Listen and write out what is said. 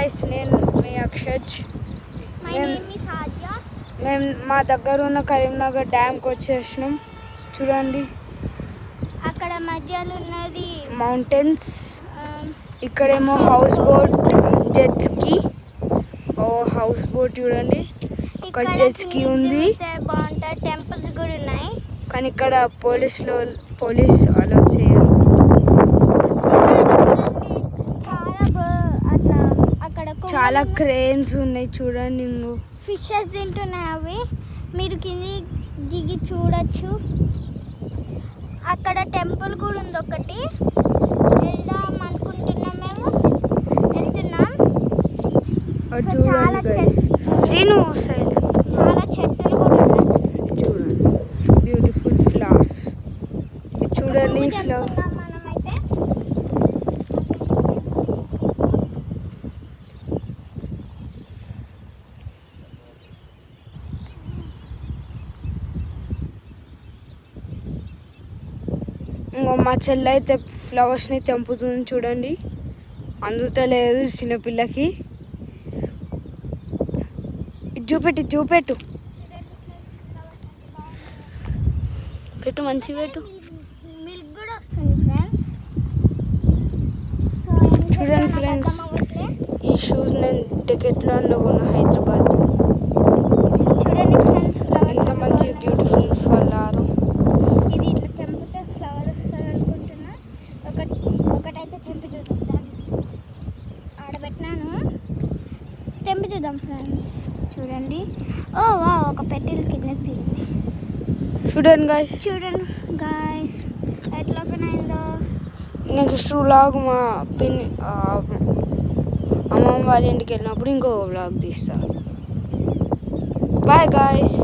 Guys, నేను మీ అక్షజ్. మేము మా దగ్గర ఉన్న కరీంనగర్ డ్యామ్కి వచ్చేసినాం. చూడండి, అక్కడ మధ్యలో ఉన్నది మౌంటైన్స్. ఇక్కడేమో హౌస్ బోట్, జెట్ స్కీ. ఓ హౌస్ బోట్ చూడండి, ఇక్కడ జెట్ స్కీ ఉంది. బాగుంటాయి. టెంపుల్స్ కూడా ఉన్నాయి, కానీ ఇక్కడ పోలీస్ అలో చేయరు. చాలా క్రేన్స్ ఉన్నాయి చూడండి. ఫిషెస్ తింటున్నాయి అవి. మీరు కింది దిగి చూడొచ్చు. అక్కడ టెంపుల్ కూడా ఉంది ఒకటి. వెళ్దాం అనుకుంటున్నాం, మేము వెళ్తున్నాం. చాలా చెట్లు కూడా ఉన్నాయి. చూడండి, బ్యూటిఫుల్ ఫ్లవర్స్. చూడండి ఫ్లవర్. ఇంకో మా చెల్లి అయితే ఫ్లవర్స్ని తెంపుతుంది చూడండి. అందుతలేదు చిన్నపిల్లకి. చూపెట్టు పెట్టు, మంచి పెట్టు. మిల్క్ కూడా వస్తుంది ఫ్రెండ్స్. చూడండి ఫ్రెండ్స్, ఈ షూస్ నేను డెకెట్లాన్లో కొన్నా, హైదరాబాద్. చూడండి ఫ్రెండ్స్, ఎంత మంచి బ్యూటిఫుల్ ఫ్లవర్. ఇది ఇట్లా తెంపితే ఫ్లవర్ వస్తుంది అనుకుంటున్నా. ఒకటైతే తెంపి చూద్దాం. ఆడబెట్టినాను, తెంపి చూద్దాం ఫ్రెండ్స్. చూడండి, ఓ వా, ఒక పెట్టెల కిందకి తీయండి. చూడండి గాయస్ ఎట్లా ఓపెన్ అయిందో. నెక్స్ట్ వ్లాగ్ మా అమ్మమ్మ వాళ్ళ ఇంటికి వెళ్ళినప్పుడు ఇంకో వ్లాగ్ తీస్తా. Bye guys.